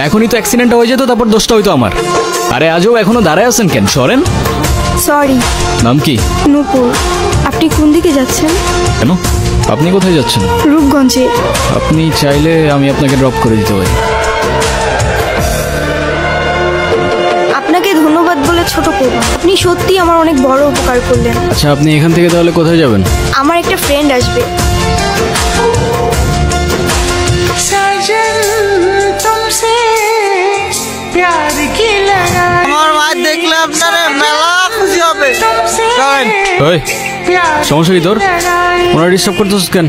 এখনই তো অ্যাক্সিডেন্টটা হয়ে যেত, তারপর দোষটা হইতো আমার। আরে আজও এখনো দাঁড়ায় আছেন কেন? সরেন। সরি। নাম কি? নূপুর। আপনি কোন দিকে যাচ্ছেন? কেন? আপনি কোথায় যাচ্ছেন? রূপগঞ্জে। আপনি চাইলে আমি আপনাকে ড্রপ করে দিতে পারি। আপনাকে ধন্যবাদ বলে ছোট করব। আপনি সত্যি আমার অনেক বড় উপকার করলেন। আচ্ছা, আপনি এখান থেকে তাহলে কোথায় যাবেন? আমার একটা ফ্রেন্ড আসবে। আমার মা দেখলে আপনার মেলা খুশি হবে। ওই সমস্যা কি তোর? ওনারা ডিস্টার্ব করতেছিস কেন?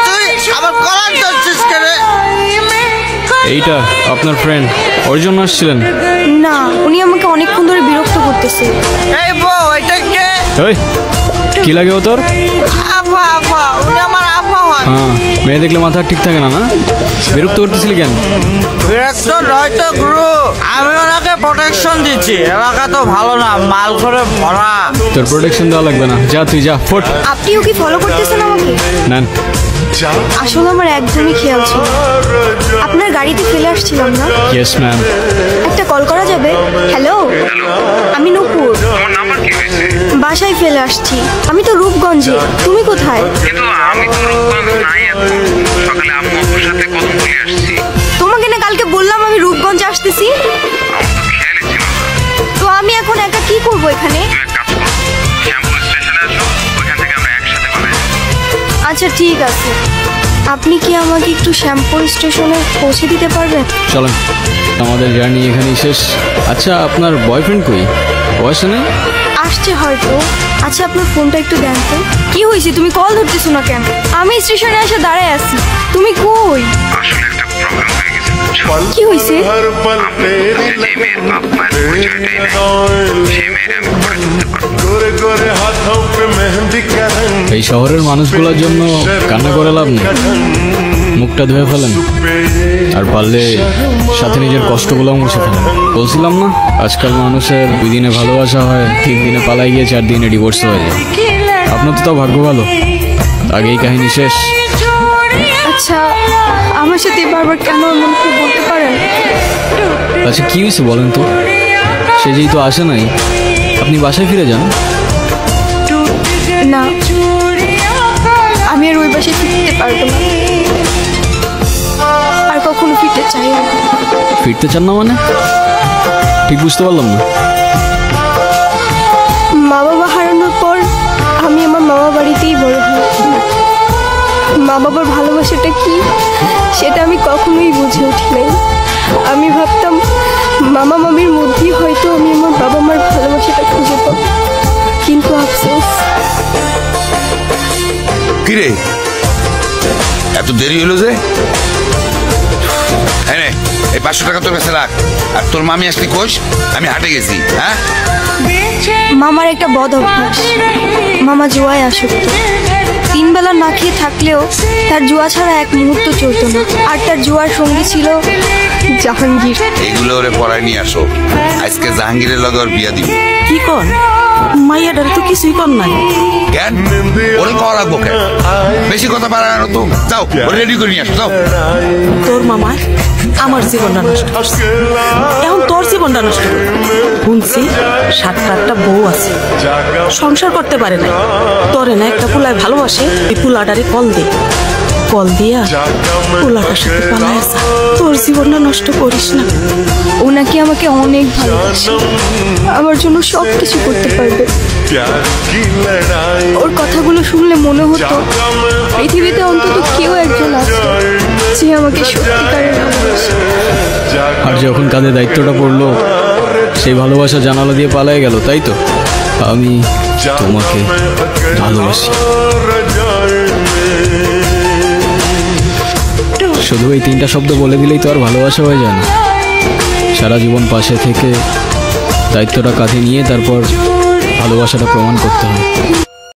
তুই আমার কলার ধরছিস কেন? এইটা আপনার ফ্রেন্ড, ওর জন্য আসছিলেন? না, উনি আমাকে অনেকক্ষণ ধরে বিরক্ত করতেছে। এই বউ, এটা কে? ওই কি লাগে ও তোর? আপা আপা, উনি আমার আপা হয়। হ্যাঁ, মেয়ে দেখলে মাথা ঠিক থাকে না? না, বিরক্ত করতেছিলি কেন? বিরক্ত নয় তো গুরু, আমি ওনাকে প্রোটেকশন দিচ্ছি। এলাকা তো ভালো না, মাল করে ভরা। তোর প্রোটেকশন দেওয়া লাগবে না, যা তুই যা, ফোট। আপনিও কি ফলো করতেছেন আমাকে? নেন। আসলে আমার একদমই খেয়াল ছিল। আপনার গাড়িতে ফেলে আসছিলাম না? Yes ma'am. একটা কল করা যাবে? হ্যালো, আমি নূপুর। বাসায় ফেলে আসছি। আমি তো রূপগঞ্জে। তুমি কোথায়? কিন্তু আমি তো রূপগঞ্জ নাই এখন। সকালে আম্মু আপুর সাথে কথা বলে আসছি। তোমাকে না কালকে বললাম আমি রূপগঞ্জে আসতেছি। আমার তো খেয়ালই ছিল না। তো আমি এখন একা কি করব এখানে? তুমি এক কাজ করো, শ্যামপুর স্টেশনে আসো, ওইখান থেকে আমরা একসাথে পালাই। আচ্ছা ঠিক আছে। আপনি কি আমাকে একটু শ্যামপুর স্টেশনে পৌঁছে দিতে পারবেন? চলেন, আমাদের জার্নি এখানেই শেষ। আচ্ছা, আপনার বয়ফ্রেন্ড কই? বয়সে নেই? আসছে হয়তো। আচ্ছা, আপনার ফোনটা একটু দেন তো। কি হয়েছে? তুমি কল ধরতেছো না কেন? আমি স্টেশনে এসে দাঁড়ায় আছি। তুমি কই? আসলে একটা প্রবলেম হয়ে গেছে, বুঝছো? কি হয়েছে? আম্মুর কাছে যে মেয়ের বাপ মায়ের পরিচয়টাই নাই, সেই মেয়ের আমি পরে তুলতে পারবো। এই শহরের মানুষগুলোর জন্য কান্না করে লাভ নেই, মুখটা ধুয়ে ফেলেন, আর পারলে সাথে নিজের কষ্টগুলো মুছে ফেলেন। বলছিলাম না, আজকাল মানুষের 2 দিনে ভালোবাসা হয়, 3 দিনে পালাই গিয়ে 4 দিনে ডিভোর্স হয়ে যায়। আপনার তো তাও ভাগ্য ভালো, আগেই কাহিনী শেষ। আচ্ছা, আমার সাথে বারবার কেন এমন করে বলতে পারেন? আচ্ছা, কি হয়েছে বলেন তো? সে যেহেতু আসে নাই, আপনি বাসায় ফিরে যান। না, আমি আর ওই বাসায় ফিরতে পারবো না, আর কখনো ফিরতে চাই না। ফিরতে চান না মানে? ঠিক বুঝতে পারলাম না। মা বাবা হারানোর পর আমি আমার মামা বাড়িতেই বড় হয়েছি। মা বাবার ভালোবাসাটা কি সেটা আমি কখনোই বুঝে উঠি নাই। আমি ভাবতাম মামা মামির মধ্যেই হয়তো আমি আমার বাবা মার ভালোবাসাটা খুঁজে পাবো, কিন্তু আফসোস। কিরে, এত দেরি হলো যে? এই 500 টাকা তোর কাছে রাখ। আর তোর মামি আসলি কোষ? আমি হাটে গেছি। হ্যাঁ, মামার একটা বদ অভ্যাস, মামা জুয়ায় আসক্ত। 3 বেলা না খেয়ে থাকলেও তার জুয়া ছাড়া এক মুহূর্ত চলতো না। আর তার জুয়ার সঙ্গী ছিল জাহাঙ্গীর। এগুলো ওরে পড়ায় নিয়ে আসো, আজকে জাহাঙ্গীরের লগে ওর বিয়া দিব। কি কর? মাইয়াটারে তো কিছুই কর নাই। কেন ওরে করা লাগবো কেন? বেশি কথা বাড়ানো তো। যাও, ওরে রেডি করে নিয়ে আসো, যাও। তোর মামায় আমার জীবনটা নষ্ট করছে, এখন তোর জীবনটা নষ্ট করবে। শুনছি 7-8টা বউ আছে, সংসার করতে পারে না। তোরে না একটা পুলায় ভালোবাসে, এই পুলাটারে কল দে, কল দিয়া পুলাটার সাথে পালায় আসা। তোর জীবনটা নষ্ট করিস না। ও নাকি আমাকে অনেক ভালোবাসে, আমার জন্য সব কিছু করতে পারবে। ওর কথাগুলো শুনলে মনে হতো পৃথিবীতে অন্তত কেউ একজন আছে যে আমাকে সত্যিকারের ভালোবাসে। আর যখন কাঁধে দায়িত্বটা পড়লো, সেই ভালোবাসা জানালা দিয়ে পালায় গেল, তাই তো? আমি তোমাকে ভালোবাসি। শুধু এই 3টা শব্দ বলে দিলেই তো আর ভালোবাসা হয়ে যায় না। সারা জীবন পাশে থেকে দায়িত্বটা কাঁধে নিয়ে তারপর ভালোবাসাটা প্রমাণ করতে হয়।